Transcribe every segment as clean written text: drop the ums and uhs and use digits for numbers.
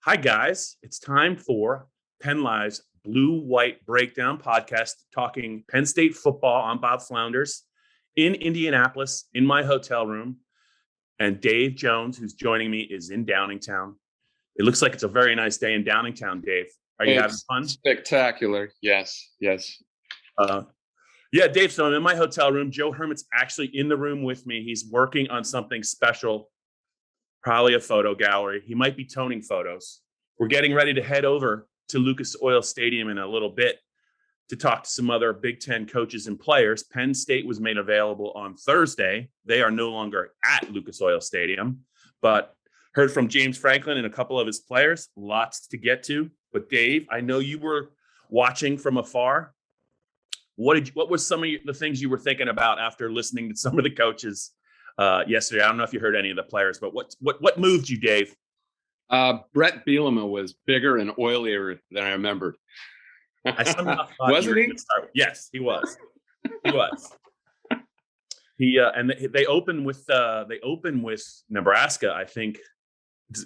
Hi, guys. It's time for PennLive's Blue White Breakdown podcast, talking Penn State football. I'm Bob Flounders in Indianapolis in my hotel room. And Dave Jones, who's joining me, is in Downingtown. It looks like it's a very nice day in Downingtown, Dave. Are you having fun? Spectacular. Yes. Yeah, Dave. So I'm in my hotel room. Joe Hermit's actually in the room with me. He's working on something special. Probably a photo gallery. He might be toning photos. We're getting ready to head over to Lucas Oil Stadium in a little bit to talk to some other Big Ten coaches and players. Penn State was made available on Thursday. They are no longer at Lucas Oil Stadium, but heard from James Franklin and a couple of his players. Lots to get to. But Dave, I know you were watching from afar. What was some of the things you were thinking about after listening to some of the coaches yesterday? I don't know if you heard any of the players, but what moved you, Dave? Brett Bielema was bigger and oilier than I remembered. I somehow thought wasn't he? Yes, he was. He was. And they open with Nebraska. I think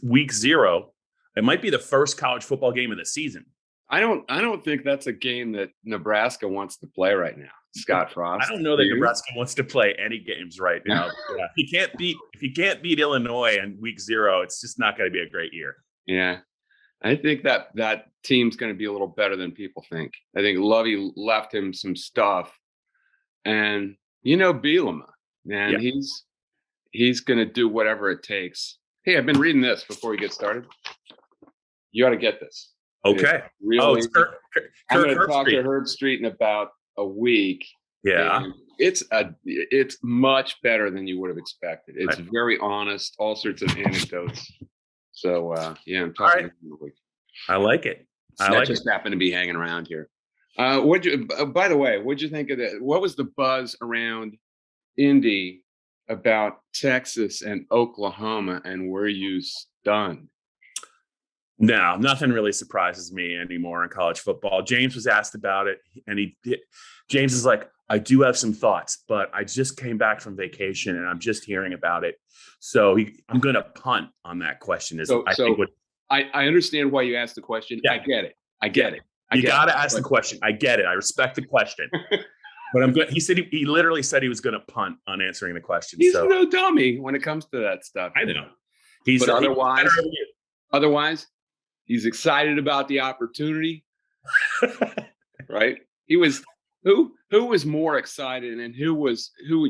week 0. It might be the first college football game of the season. I don't think that's a game that Nebraska wants to play right now. Scott Frost. I don't know that Nebraska wants to play any games right now. Yeah. If you can't beat Illinois in week 0, it's just not going to be a great year. Yeah. I think that team's going to be a little better than people think. I think Lovey left him some stuff. And Bielema, man, Yeah. he's going to do whatever it takes. Hey, I've been reading this before we get started. You ought to get this. Okay. Really, it's I'm going to talk to Herb Street in about a week. Yeah. It's much better than you would have expected. It's very honest, all sorts of anecdotes. So I'm talking to him in a week. I like it. I just happened to be hanging around here. By the way, what'd you think of that? What was the buzz around Indy about Texas and Oklahoma, and were you stunned? No, nothing really surprises me anymore in college football. James was asked about it, and James is like, I do have some thoughts, but I just came back from vacation and I'm just hearing about it. So I'm going to punt on that question. I understand why you asked the question. Yeah. I get it. You got to ask the question. I get it. I respect the question. But I'm good. He literally said he was going to punt on answering the question. He's no dummy when it comes to that stuff. I know. Otherwise, he's excited about the opportunity, right? He was. Who was more excited, and who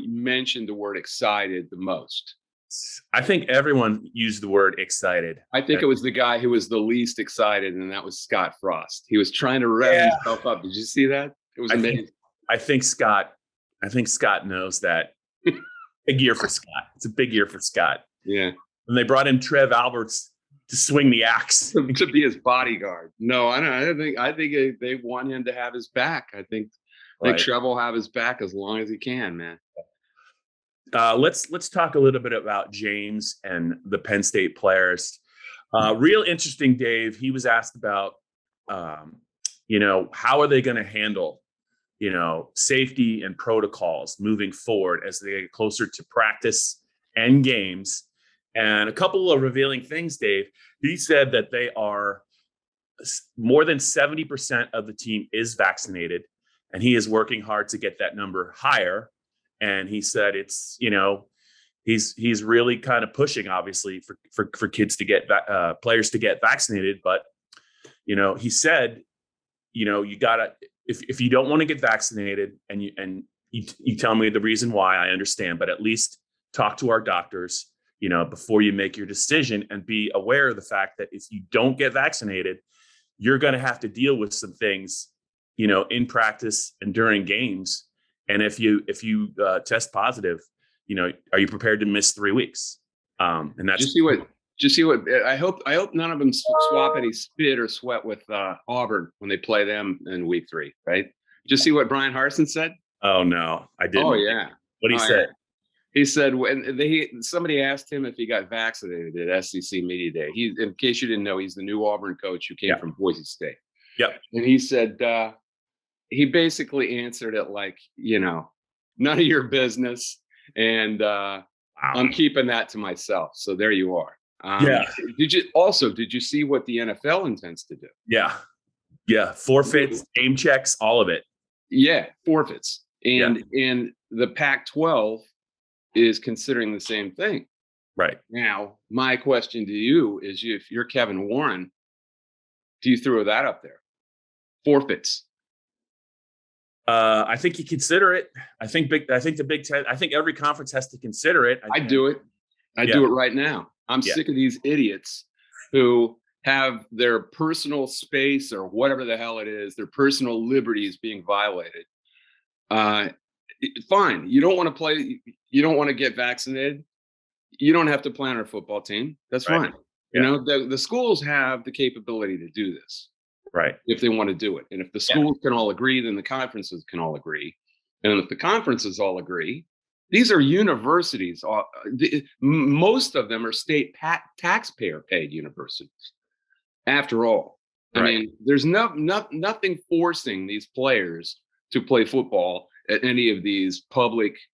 mentioned the word excited the most? I think everyone used the word excited. I think it was the guy who was the least excited, and that was Scott Frost. He was trying to rev himself up. Did you see that? It was amazing. I think Scott knows that. Big year for Scott. It's a big year for Scott. Yeah. And they brought in Trev Alberts to swing the axe, to be his bodyguard. No, I think they want him to have his back. I think Trev will have his back as long as he can, man. Let's talk a little bit about James and the Penn State players. Real interesting, Dave. He was asked about, how are they going to handle, safety and protocols moving forward as they get closer to practice and games. And a couple of revealing things, Dave. He said that they are more than 70% of the team is vaccinated, and he is working hard to get that number higher. And he said it's, he's really kind of pushing, obviously, for kids to get players to get vaccinated. But, he said, you gotta, if you don't want to get vaccinated and you tell me the reason why, I understand, but at least talk to our doctors, before you make your decision, and be aware of the fact that if you don't get vaccinated, you're going to have to deal with some things, in practice and during games. And if you test positive, are you prepared to miss 3 weeks? And that's just see what I hope none of them swap any spit or sweat with Auburn when they play them in week 3, right? Just see what Brian Harsin said. Oh no, I didn't. Oh yeah. What he said. Yeah. He said somebody asked him if he got vaccinated at SEC Media Day. In case you didn't know, he's the new Auburn coach who came from Boise State. Yep. And he said he basically answered it like, none of your business, and I'm keeping that to myself. So there you are. Yeah. Did you see what the NFL intends to do? Yeah. Forfeits, game checks, all of it. Yeah, forfeits. And the Pac-12 is considering the same thing. Right. Now, my question to you is, if you're Kevin Warren, do you throw that up there? Forfeits. I think you consider it. I think the Big Ten. I think every conference has to consider it. I do it. I do it right now. I'm sick of these idiots who have their personal space, or whatever the hell it is, their personal liberties being violated. Fine. You don't want to play. You don't want to get vaccinated. You don't have to play on our football team. That's fine. You know, the schools have the capability to do this. Right. If they want to do it. And if the schools can all agree, then the conferences can all agree. And if the conferences all agree, these are universities. Most of them are state taxpayer paid universities. After all, I mean, there's nothing forcing these players to play football at any of these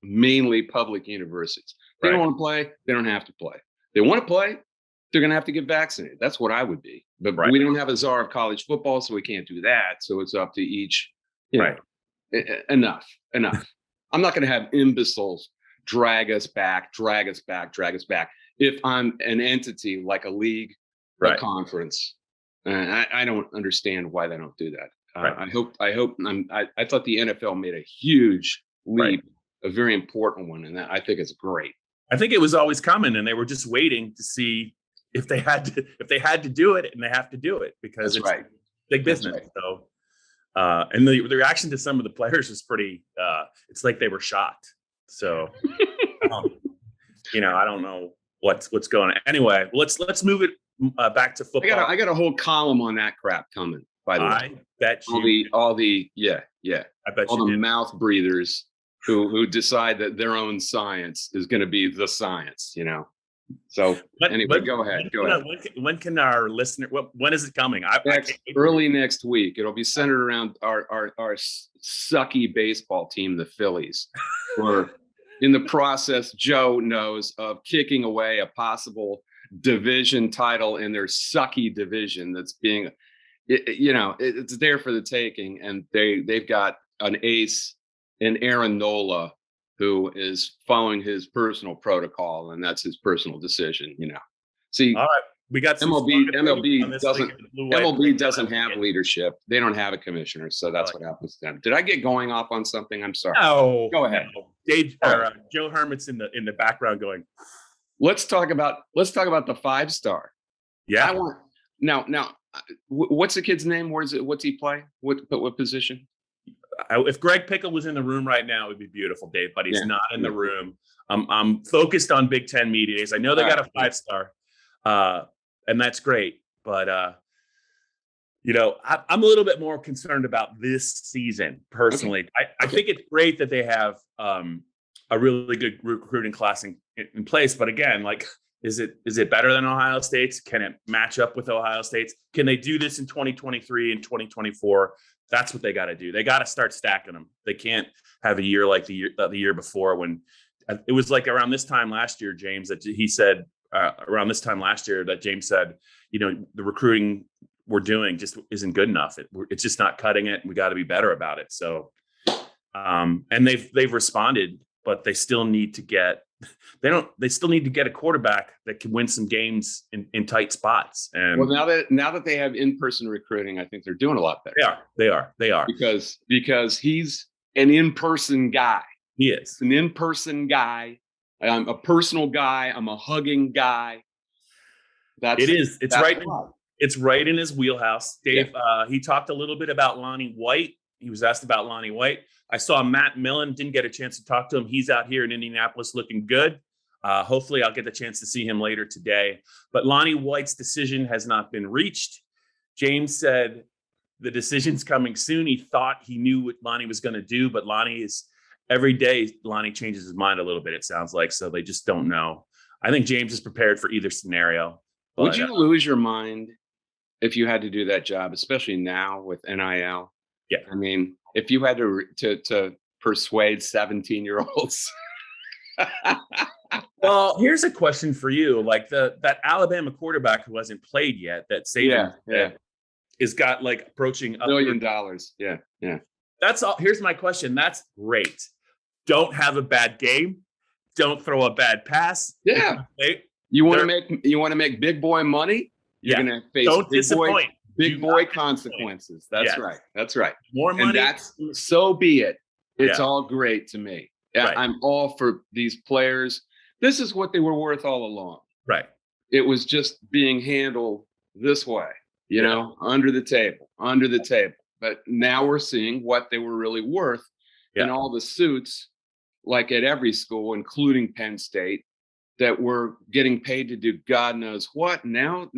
mainly public universities. They don't want to play. They don't have to play. They want to play. They're going to have to get vaccinated. That's what I would be. But we don't have a czar of college football, so we can't do that. So it's up to each. You know, enough. I'm not going to have imbeciles drag us back. If I'm an entity like a league, a conference, I don't understand why they don't do that. I thought the NFL made a huge leap, a very important one, and I think it's great. I think it was always coming, and they were just waiting to see if they had to do it, and they have to do it because it's big business. So, and the reaction to some of the players was pretty. It's like they were shocked. So, I don't know what's going on. Anyway, let's move it back to football. I got a whole column on that crap coming. By the way, I bet you. I bet all the mouth breathers who decide that their own science is going to be the science, So anyway, go ahead. When can our listener? When is it coming? Early next week. It'll be centered around our sucky baseball team, the Phillies. We're in the process, Joe knows, of kicking away a possible division title in their sucky division. That's being, it's there for the taking, and they've got an ace in Aaron Nola, who is following his personal protocol, and that's his personal decision. See, all right, we got MLB doesn't have leadership. They don't have a commissioner, so that's what happens to them. Did I get going off on something? I'm sorry. No, go ahead. No. Joe Herman's in the background going. Let's talk about the 5-star. Yeah. Now. What's the kid's name? What's he play? What position? If Greg Pickle was in the room right now, it would be beautiful, Dave, but he's not in the room. I'm focused on Big Ten media days. I know they got a 5-star, and that's great. But, I'm a little bit more concerned about this season, personally. Okay. I think it's great that they have a really good recruiting class in place. But again, is it better than Ohio State's? Can it match up with Ohio State's? Can they do this in 2023 and 2024? That's what they got to do. They got to start stacking them. They can't have a year like the year before, when it was like around this time last year, James, that he said around this time last year that James said, the recruiting we're doing just isn't good enough. It's just not cutting it. We got to be better about it. So, and they've responded, but they still need to get a quarterback that can win some games in tight spots. And now that they have in-person recruiting, I think they're doing a lot better. They are because he's an in-person guy. He is an in-person guy. I'm a personal guy. I'm a hugging guy. It's right in his wheelhouse. Dave, he talked a little bit about Lonnie White. He was asked about Lonnie White. I saw Matt Millen, didn't get a chance to talk to him. He's out here in Indianapolis looking good. Hopefully I'll get the chance to see him later today. But Lonnie White's decision has not been reached. James said the decision's coming soon. He thought he knew what Lonnie was going to do, but every day Lonnie changes his mind a little bit, it sounds like. So they just don't know. I think James is prepared for either scenario. Would you lose your mind if you had to do that job, especially now with NIL? Yeah. I mean, if you had to persuade 17-year-olds Well, here's a question for you. Like that Alabama quarterback who hasn't played yet, that Saban is got like approaching $1 billion. Yeah, yeah. That's all. Here's my question. That's great. Don't have a bad game. Don't throw a bad pass. Yeah. You want to make big boy money? You're going to face big boy consequences. That's right. That's right. More money. And so be it. It's all great to me. Right. I'm all for these players. This is what they were worth all along. Right. It was just being handled this way, you know, under the table. But now we're seeing what they were really worth in all the suits, like at every school, including Penn State, that were getting paid to do God knows what. Now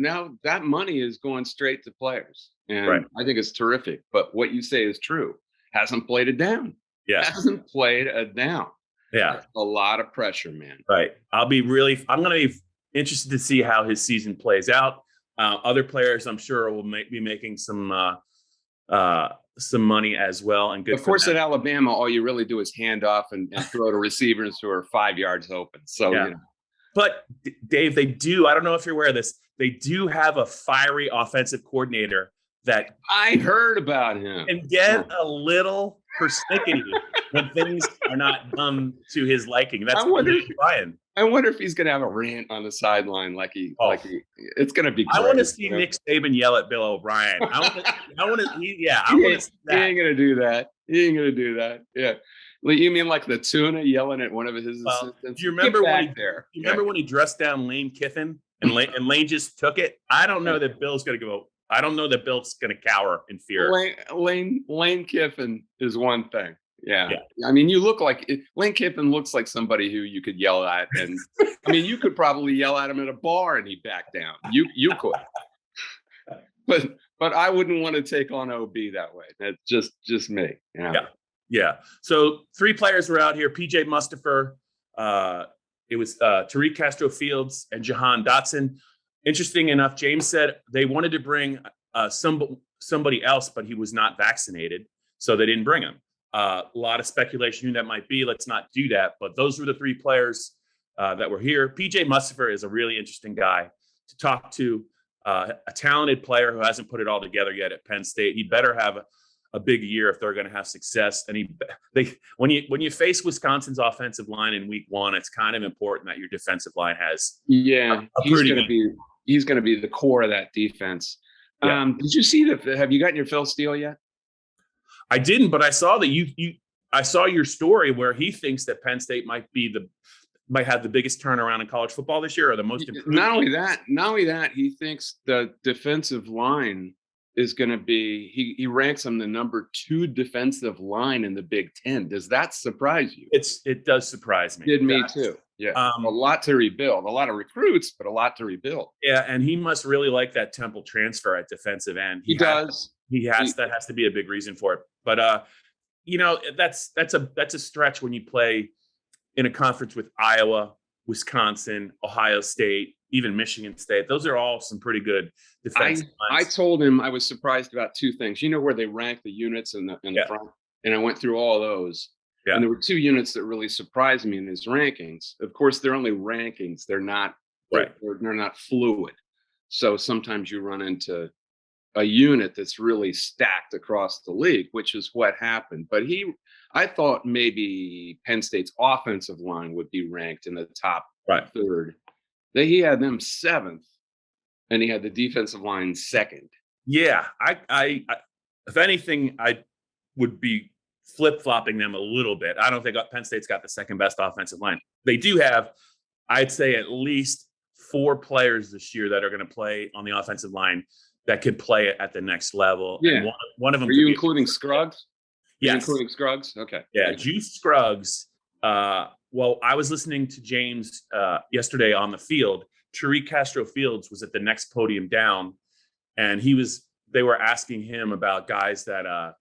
that money is going straight to players. And I think it's terrific. But what you say is true. Hasn't played it down. Yeah. Hasn't played it down. Yeah. That's a lot of pressure, man. Right. I'm going to be interested to see how his season plays out. Other players, I'm sure, will be making some money as well. And good. Of course, at Alabama, all you really do is hand off and throw to receivers who are 5 yards open. So, you know. But Dave, they do. I don't know if you're aware of this. They do have a fiery offensive coordinator that I heard about him. And get a little persnickety when things are not done to his liking. That's Brian. I wonder if he's going to have a rant on the sideline, it's going to be great. I want to see Nick Saban yell at Bill O'Brien. I want to see that. He ain't going to do that. Yeah. You mean like the tuna yelling at one of his assistants? Do you remember when he dressed down Lane Kiffin and Lane just took it? I don't know that Bill's going to go. I don't know that Bill's going to cower in fear. Lane Kiffin is one thing. Yeah. I mean, Lane Kiffin looks like somebody who you could yell at, and I mean, you could probably yell at him at a bar and he'd back down. You could, but I wouldn't want to take on OB that way. That's just me. You know? Yeah. So 3 players were out here: PJ Mustafer, it was Tariq Castro-Fields, and Jahan Dotson. Interesting enough, James said they wanted to bring somebody else, but he was not vaccinated, so they didn't bring him. A lot of speculation who that might be. Let's not do that. But those were the 3 players that were here. PJ Mustafer is a really interesting guy to talk to, a talented player who hasn't put it all together yet at Penn State. He better have a big year if they're going to have success. And when you face Wisconsin's offensive line in week 1, it's kind of important that your defensive line has. Yeah, he's going to be the core of that defense. Yeah. Did you see have you gotten your Phil Steele yet? I didn't, but I saw that I saw your story where he thinks that Penn State might have the biggest turnaround in college football this year, or the most improved. Not only that, he thinks the defensive line is going to be. He ranks them the number 2 defensive line in the Big Ten. Does that surprise you? It does surprise me. Did me too. Yeah, a lot to rebuild, a lot of recruits, but a lot to rebuild. Yeah, and he must really like that Temple transfer at defensive end. He does. That has to be a big reason for it. But that's a stretch when you play in a conference with Iowa, Wisconsin, Ohio State, even Michigan State. Those are all some pretty good defensive lines. I told him I was surprised about 2 things. You know where they rank the units in the front, and I went through all those. Yeah. And there were 2 units that really surprised me in his rankings. Of course, they're only rankings. They're not they're not fluid. So sometimes you run into a unit that's really stacked across the league, which is what happened. But I thought maybe Penn State's offensive line would be ranked in the top 3rd. He had them 7th, and he had the defensive line 2nd. Yeah, I if anything, I would be flip-flopping them a little bit. I don't think Penn State's got the 2nd best offensive line. They do have, I'd say, at least 4 players this year that are going to play on the offensive line that could play it at the next level. Yeah. And one of them. Are you including Scruggs? Yes. Including Scruggs? Okay. Yeah. Juice Scruggs. Well, I was listening to James yesterday on the field. Tariq Castro-Fields was at the next podium down, and they were asking him about guys that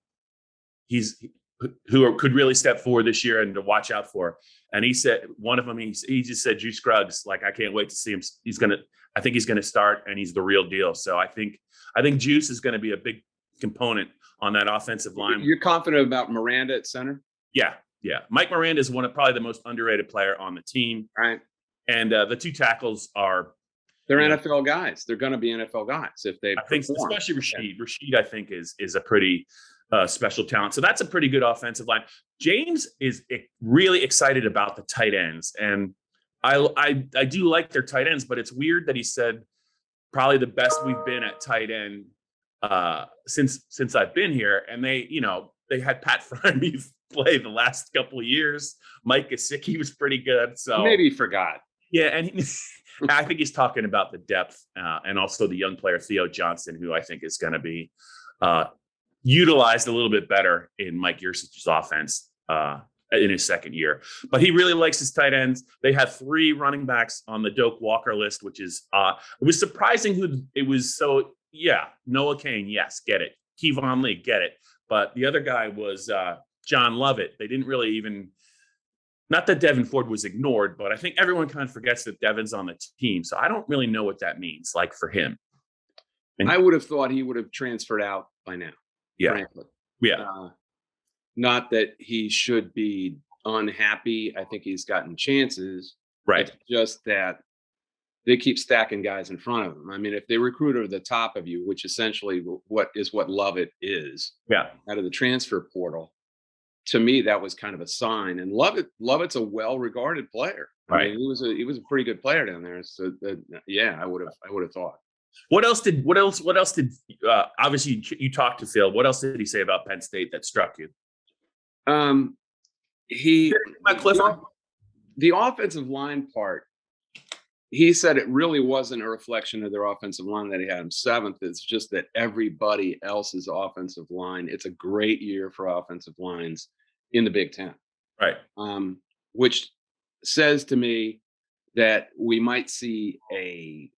who could really step forward this year and to watch out for. And he said, one of them, he just said, Juice Scruggs, like, I can't wait to see him. I think he's going to start, and he's the real deal. So I think Juice is going to be a big component on that offensive line. You're confident about Miranda at center? Yeah. Mike Miranda is probably the most underrated player on the team. Right. And the two tackles are, they're NFL guys. They're going to be NFL guys if they I think, perform. especially Rashid. Yeah. Rashid, I think, is a pretty special talent. So that's a pretty good offensive line. James is really excited about the tight ends, and I do like their tight ends, but it's weird that he said probably the best we've been at tight end since I've been here. And they had Pat Fryermuth play the last couple of years. Mike Gesicki was pretty good. So maybe he forgot. Yeah, and I think he's talking about the depth and also the young player Theo Johnson, who I think is going to be utilized a little bit better in Mike Yurcich's offense in his second year. But he really likes his tight ends. They have 3 running backs on the Doak Walker list, which is it was surprising who it was. So yeah, Noah Cain, yes, get it. Kevon Lee, get it. But the other guy was John Lovett. They didn't really even. Not that Devin Ford was ignored, but I think everyone kind of forgets that Devin's on the team. So I don't really know what that means, like for him. And I would have thought he would have transferred out by now. Yeah. Frankly. Yeah. Not that he should be unhappy. I think he's gotten chances. Right. It's just that they keep stacking guys in front of him. I mean, if they recruit over the top of you, which essentially what Lovett is, out of the transfer portal, to me, that was kind of a sign. And Lovett's a well-regarded player. Right. I mean, he was a pretty good player down there. So I would have thought. What else did obviously you talked to Phil. What else did he say about Penn State that struck you? The offensive line part, he said it really wasn't a reflection of their offensive line that he had him 7th. It's just that everybody else's offensive line, it's a great year for offensive lines in the Big Ten. Right. Which says to me that we might see a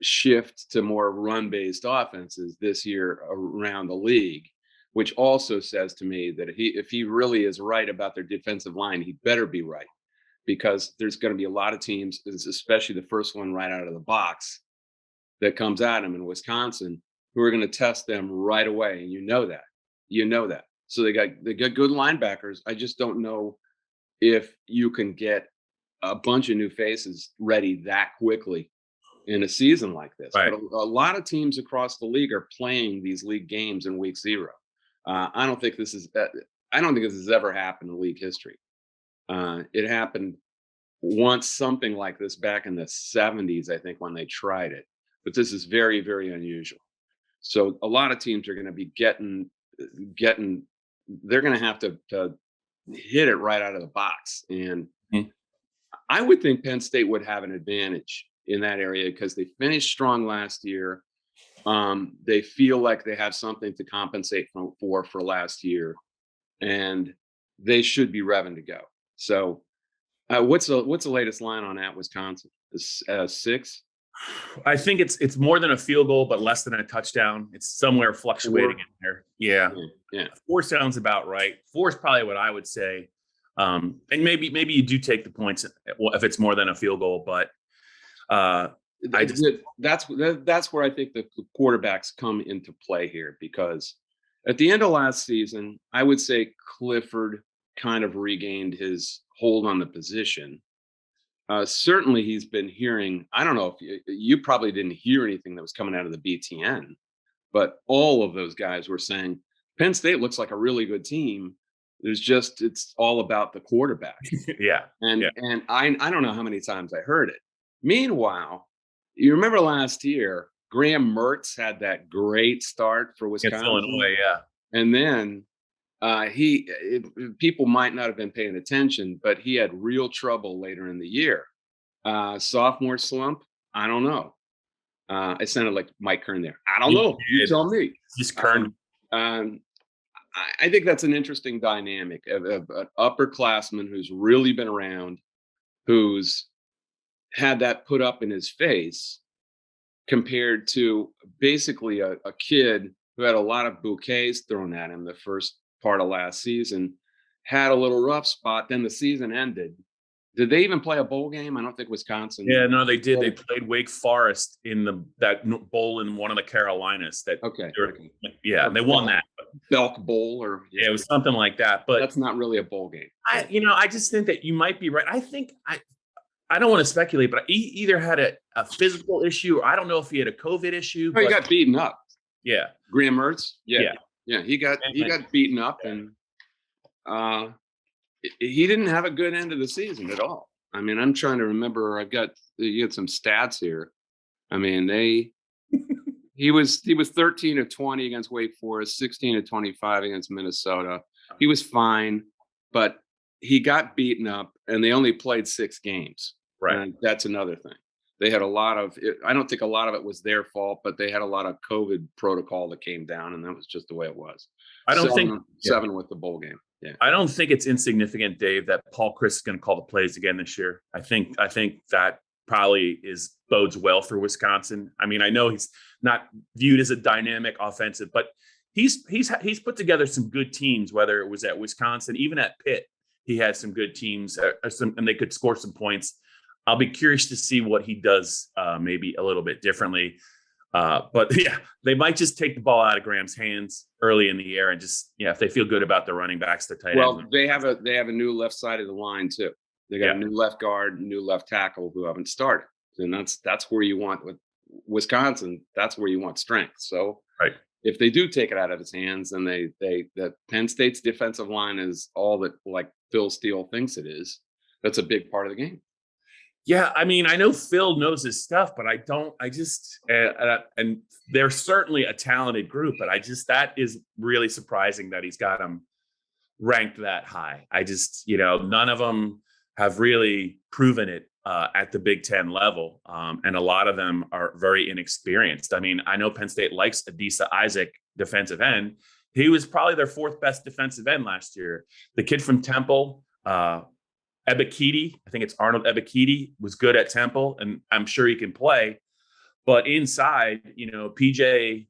shift to more run-based offenses this year around the league, which also says to me that if he really is right about their defensive line, he better be right. Because there's going to be a lot of teams, especially the first one right out of the box that comes at them in Wisconsin, who are going to test them right away. And you know that. So they got good linebackers. I just don't know if you can get a bunch of new faces ready that quickly in a season like this. Right. But a lot of teams across the league are playing these league games in week 0. I don't think this has ever happened in league history. It happened once, something like this back in the 70s, I think, when they tried it. But this is very, very unusual. So a lot of teams are going to be getting. They're going to have to hit it right out of the box, and I would think Penn State would have an advantage in that area because they finished strong last year. They feel like they have something to compensate for last year, and they should be revving to go. So, what's the latest line on at Wisconsin? 6? I think it's more than a field goal, but less than a touchdown. It's somewhere fluctuating 4. In there. Yeah. 4 sounds about right. 4 is probably what I would say. And maybe you do take the points if it's more than a field goal, but that's where I think the quarterbacks come into play here, because at the end of last season, I would say Clifford kind of regained his hold on the position. Certainly he's been hearing, I don't know if you probably didn't hear anything that was coming out of the BTN, but all of those guys were saying Penn State looks like a really good team. It's all about the quarterback. And I don't know how many times I heard it. Meanwhile, you remember last year, Graham Mertz had that great start for Wisconsin. Illinois, and then people might not have been paying attention, but he had real trouble later in the year. Sophomore slump, I don't know. I sounded like Mike Kern there. I don't know. You tell me. Just Kern. I think that's an interesting dynamic of an upperclassman who's really been around, who's had that put up in his face, compared to basically a kid who had a lot of bouquets thrown at him the first part of last season, had a little rough spot, then the season ended. Did they even play a bowl game? I don't think Wisconsin. Yeah, no, they did. They played Wake Forest in that bowl in one of the Carolinas. They won that. Belk Bowl it was something like that. But that's not really a bowl game. I just think that you might be right. I think I don't want to speculate, but he either had a physical issue, or I don't know if he had a COVID issue. Oh, he But got beaten up. yeah, Graham Mertz. Yeah. yeah, Yeah. He got and beaten up, and uh he didn't have a good end of the season at all. I mean, I'm trying to remember. You had some stats here. I mean, he was 13 of 20 against Wake Forest, 16 of 25 against Minnesota. He was fine, but he got beaten up, and they only played 6 games. right. And that's another thing. They had a lot of it. I don't think a lot of it was their fault, but they had a lot of COVID protocol that came down, and that was just the way it was. I don't think seven with the bowl game. Yeah. I don't think it's insignificant, Dave, that Paul Chris is going to call the plays again this year. I think that probably bodes well for Wisconsin. I mean, I know he's not viewed as a dynamic offensive, but he's put together some good teams. Whether it was at Wisconsin, even at Pitt, he had some good teams, and they could score some points. I'll be curious to see what he does, maybe a little bit differently. But yeah, they might just take the ball out of Graham's hands early in the year, and just, if they feel good about the running backs, the tight ends. Well, they have a new left side of the line too. They got a new left guard, new left tackle who haven't started, and that's where you want with Wisconsin. That's where you want strength. So right. If they do take it out of his hands, then that Penn State's defensive line is all that, like, Phil Steele thinks it is. That's a big part of the game. Yeah, I mean, I know Phil knows his stuff, but and they're certainly a talented group, but that is really surprising that he's got them ranked that high. None of them have really proven it at the Big Ten level, and a lot of them are very inexperienced. I mean, I know Penn State likes Adisa Isaac, defensive end. He was probably their 4th best defensive end last year. The kid from Temple, Ebiketie, I think it's Arnold Ebiketie, was good at Temple, and I'm sure he can play. But inside, PJ,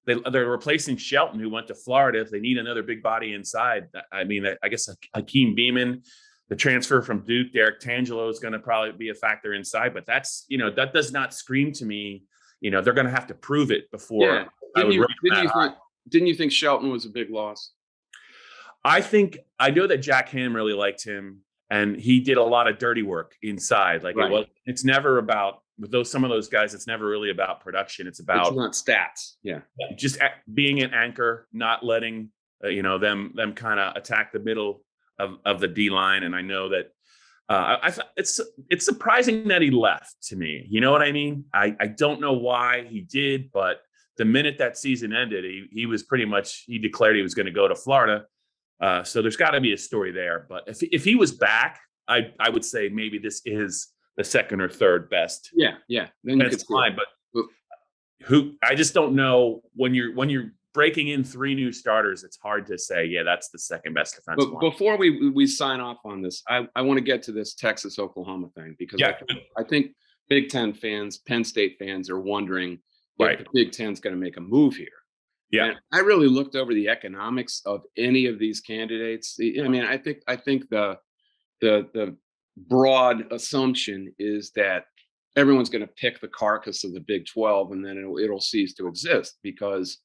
they're replacing Shelton, who went to Florida. If they need another big body inside, I mean, I guess Hakeem Beeman, the transfer from Duke, Derek Tangelo, is going to probably be a factor inside. But that does not scream to me. They're going to have to prove it before. Yeah. Didn't you think Shelton was a big loss? I know that Jack Ham really liked him, and he did a lot of dirty work inside. Like, right. It's never about, with some of those guys, it's never really about production. It's about not stats. Yeah. Just being an anchor, not letting, them kind of attack the middle of the D line. And I know that it's surprising that he left, to me. You know what I mean? I don't know why he did, but the minute that season ended, he was pretty much, he declared he was going to go to Florida. So there's got to be a story there. But if he was back, I would say maybe this is the 2nd or 3rd best. Yeah. Then you could fine. But I just don't know, when you're breaking in 3 new starters, it's hard to say, that's the 2nd best defensive line. Before we sign off on this, I want to get to this Texas-Oklahoma thing, because I think Big Ten fans, Penn State fans, are wondering if the Big Ten's going to make a move here. Yeah, and I really looked over the economics of any of these candidates. I mean, I think the broad assumption is that everyone's going to pick the carcass of the Big 12, and then it'll cease to exist, because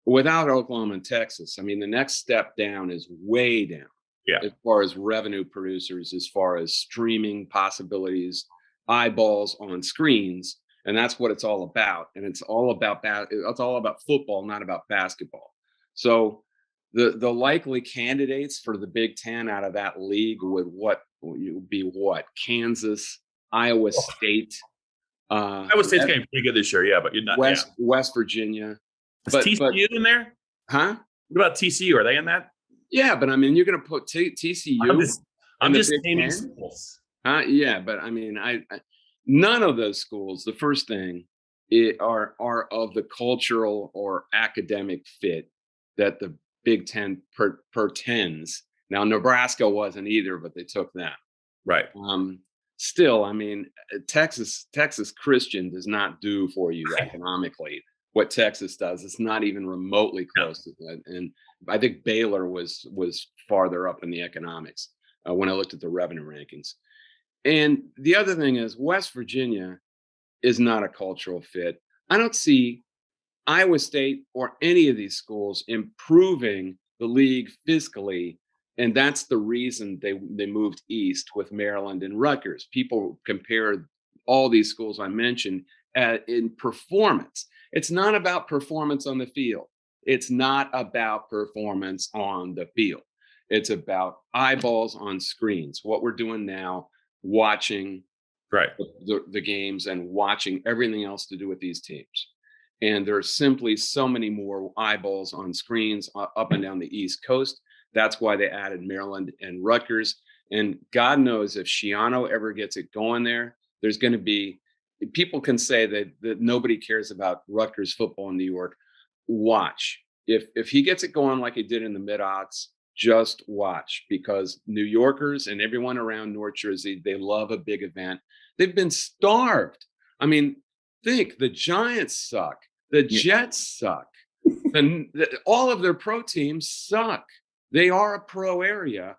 without Oklahoma and Texas, I mean, the next step down is way down. Yeah. As far as revenue producers, as far as streaming possibilities, eyeballs on screens. And that's what it's all about. And it's all about football, not about basketball. So the likely candidates for the Big Ten out of that league would be Kansas, Iowa State. Iowa State's getting pretty good this year, but you're not. West Virginia. Is TCU in there? Huh? What about TCU? Are they in that? Yeah, but I mean, you're going to put TCU. I'm just naming schools. Yeah, but I mean, none of those schools, the first thing, are of the cultural or academic fit that the Big Ten pretends. Now, Nebraska wasn't either, but they took them. Right. Still, I mean, Texas Christian does not do for you economically what Texas does. It's not even remotely close to that. And I think Baylor was farther up in the economics when I looked at the revenue rankings. And the other thing is, West Virginia is not a cultural fit. I don't see Iowa State or any of these schools improving the league fiscally And that's the reason they moved east with Maryland and Rutgers. People compare all these schools I mentioned in performance. It's not about performance on the field. It's not about performance on the field. It's about eyeballs on screens. What we're doing now, watching Right. the games and watching everything else to do with these teams. And there's simply so many more eyeballs on screens up and down the East Coast. That's why they added Maryland and Rutgers. And God knows if Schiano ever gets it going there, there's going to be, people can say that nobody cares about Rutgers football in New York. Watch. If he gets it going like he did in the mid-aughts, just watch, because New Yorkers and everyone around North Jersey, they love a big event. They've been starved. I mean, think the Giants suck. The Jets suck. All of their pro teams suck. They are a pro area,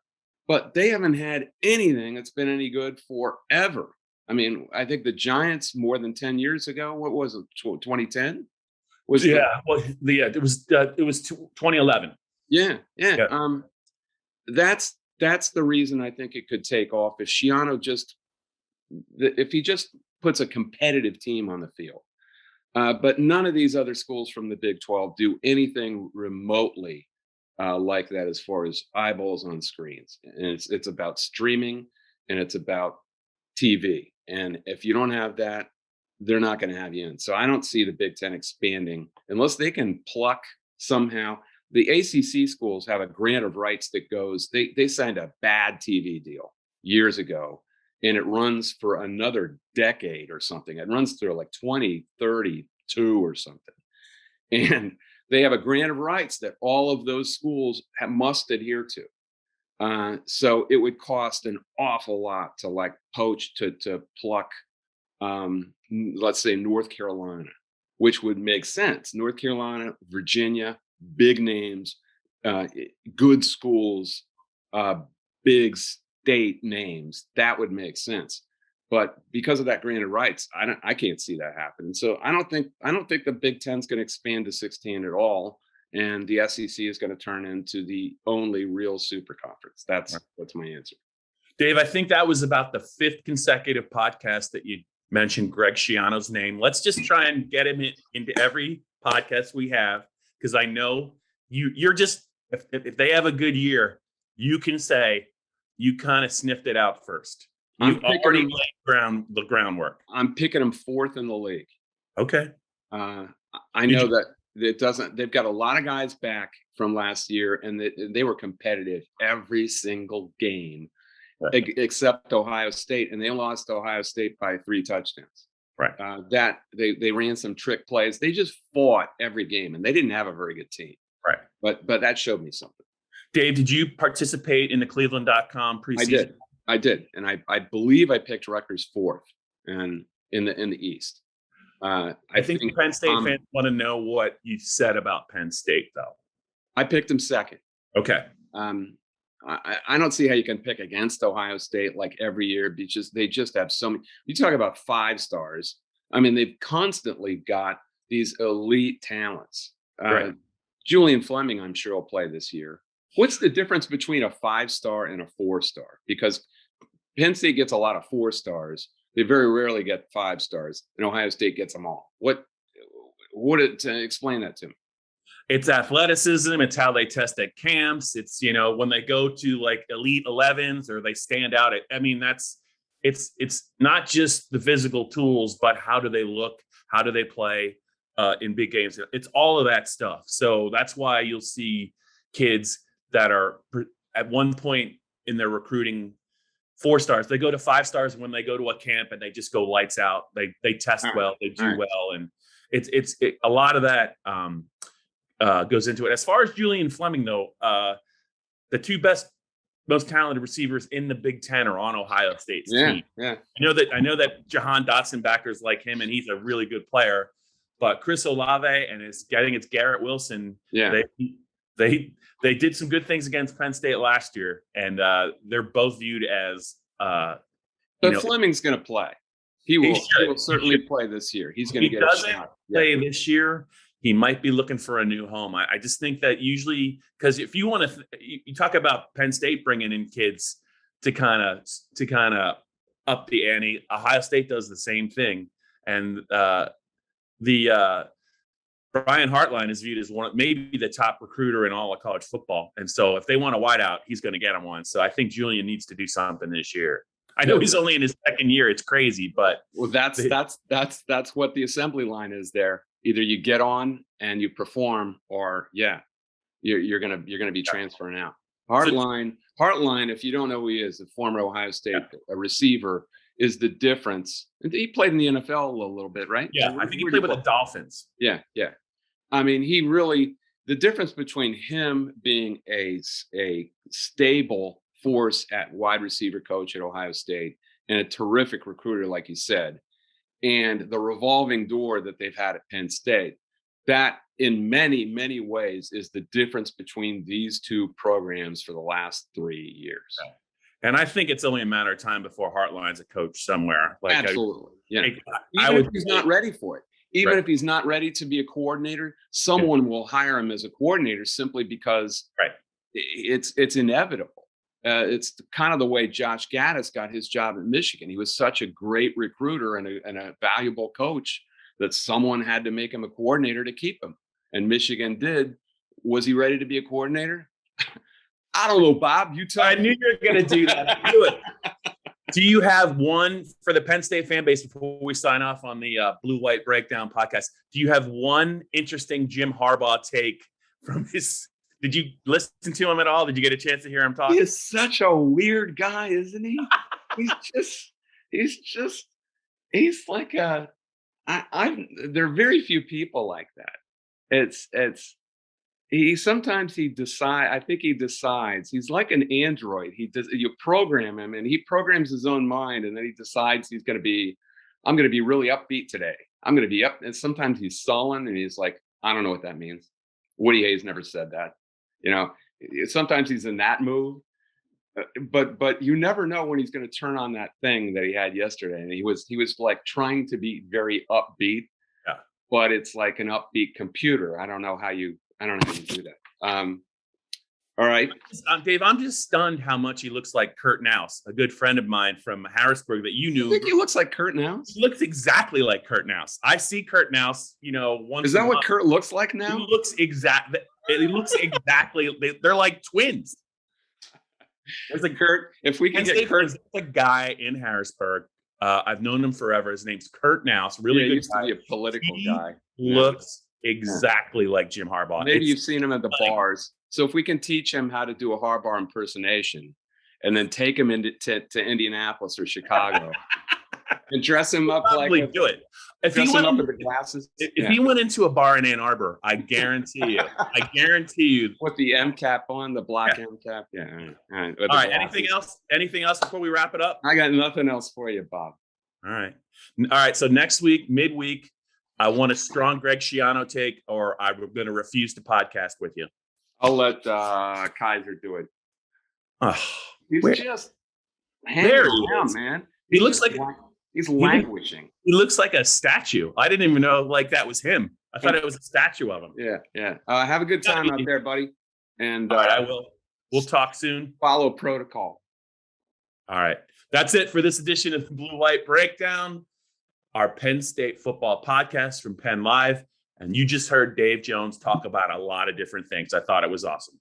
but they haven't had anything that's been any good forever. I mean, I think the Giants more than 10 years ago, what was it, 2010? It was 2011. Yeah. That's the reason I think it could take off if Schiano if he just puts a competitive team on the field. But none of these other schools from the Big 12 do anything remotely like that as far as eyeballs on screens. And it's about streaming and it's about TV. And if you don't have that, they're not going to have you in. So I don't see the Big 10 expanding unless they can pluck somehow. The ACC schools have a grant of rights that goes, they signed a bad TV deal years ago, and it runs for another decade or something. It runs through like 2032 or something. And they have a grant of rights that all of those schools must adhere to. So it would cost an awful lot to like poach, to pluck, let's say North Carolina, which would make sense. North Carolina, Virginia, big names, good schools, big state names, that would make sense. But because of that grant of rights, I can't see that happen. So I don't think the Big Ten is going to expand to 16 at all, and the SEC is going to turn into the only real super conference. That's my answer. Dave, I think that was about the 5th consecutive podcast that you mentioned Greg Schiano's name. Let's just try and get him into every podcast we have, because I know you're just, if they have a good year, you can say you kind of sniffed it out first. You've already laid the groundwork. I'm picking them 4th in the league. Okay. I know that it doesn't. They've got a lot of guys back from last year, and they were competitive every single game, right, except Ohio State, and they lost to Ohio State by 3 touchdowns. Right. That they ran some trick plays. They just fought every game, and they didn't have a very good team. Right. But that showed me something. Dave, did you participate in the Cleveland.com preseason? I did, and I believe I picked Rutgers 4th, and in the East. I think Penn State fans want to know what you said about Penn State, though. I picked them 2nd. Okay. I don't see how you can pick against Ohio State like every year, because they just have so many. You talk about 5 stars. I mean, they've constantly got these elite talents. Right. Julian Fleming, I'm sure, will play this year. What's the difference between a 5-star and a 4-star? Because Penn State gets a lot of 4 stars. They very rarely get 5 stars, and Ohio State gets them all. Explain that to me. It's athleticism. It's how they test at camps. It's, when they go to like elite 11s or they stand out. It's not just the physical tools, but how do they look? How do they play in big games? It's all of that stuff. So that's why you'll see kids that are at one point in their recruiting 4 stars. They go to 5 stars when they go to a camp and they just go lights out. They test well, they do well, and it's a lot of that goes into it. As far as Julian Fleming, though, the 2 most talented receivers in the Big Ten are on Ohio State's team. Yeah. I know that Jahan Dotson backers like him, and he's a really good player. But Chris Olave and it's Garrett Wilson. Yeah. They did some good things against Penn State last year, and they're both viewed as. But Fleming's going to play. He will certainly play this year. He's going to get a shot. Play this year. he might be looking for a new home. I just think that usually, because if you want to, you talk about Penn State bringing in kids to kind of up the ante. Ohio State does the same thing, and the Brian Hartline is viewed as maybe the top recruiter in all of college football. And so if they want a wideout, he's going to get him one. So I think Julian needs to do something this year. I know he's only in his second year. It's crazy, but that's what the assembly line is there. Either you get on and you perform, or you're gonna be transferring out. Hartline, if you don't know who he is, a former Ohio State a receiver, is the difference. He played in the NFL a little bit, right? Yeah, I think he played with the Dolphins. Yeah. I mean, the difference between him being a stable force at wide receiver coach at Ohio State and a terrific recruiter, like you said, and the revolving door that they've had at Penn State, that in many, many ways is the difference between these two programs for the last 3 years. Right. And I think it's only a matter of time before Hartline's a coach somewhere. Absolutely. Even if he's not ready for it. Even if he's not ready to be a coordinator, someone will hire him as a coordinator simply because it's inevitable. It's kind of the way Josh Gaddis got his job at Michigan. He was such a great recruiter and a valuable coach that someone had to make him a coordinator to keep him. And Michigan did. Was he ready to be a coordinator? I don't know, Bob. You tell me. I knew you were going to do that. Do it. Do you have one for the Penn State fan base before we sign off on the Blue White Breakdown podcast? Do you have one interesting Jim Harbaugh take from his? Did you listen to him at all? Did you get a chance to hear him talk? He is such a weird guy, isn't he? He's like there are very few people like that. I think he decides. He's like an android. You program him and he programs his own mind, and then he decides I'm going to be really upbeat today. I'm going to be up. And sometimes he's sullen and he's like, I don't know what that means. Woody Hayes never said that. Sometimes he's in that mood, but you never know when he's going to turn on that thing that he had yesterday. And he was like trying to be very upbeat, but it's like an upbeat computer. I don't know how you do that. All right. Dave, I'm just stunned how much he looks like Kurt Naus, a good friend of mine from Harrisburg that you knew. You think he looks like Kurt Naus? He looks exactly like Kurt Naus. I see Kurt Naus, once. Is that what Kurt looks like now? He looks exactly. They're like twins. There's like Kurt. If we can get Kurt, a guy in Harrisburg. I've known him forever. His name's Kurt Naus. Really good. He used to be a political guy. Looks exactly like Jim Harbaugh. Maybe you've seen him at the bars. So if we can teach him how to do a Harbaugh impersonation, and then take him to Indianapolis or Chicago, and dress him up do it. If he went with the glasses, if he went into a bar in Ann Arbor, I guarantee you, with the M cap on, the black M cap. Yeah. All right. All right. Anything else before we wrap it up? I got nothing else for you, Bob. All right. So next week, midweek, I want a strong Greg Schiano take, or I'm going to refuse to podcast with you. I'll let Kaiser do it. Oh, he's just hanging around, man. He looks like he's languishing. He looks like a statue. I didn't even know that was him. I thought it was a statue of him. Yeah. Have a good time out there, buddy. And all right, I will. We'll talk soon. Follow protocol. All right. That's it for this edition of the Blue White Breakdown, our Penn State football podcast from PennLive. And you just heard Dave Jones talk about a lot of different things. I thought it was awesome.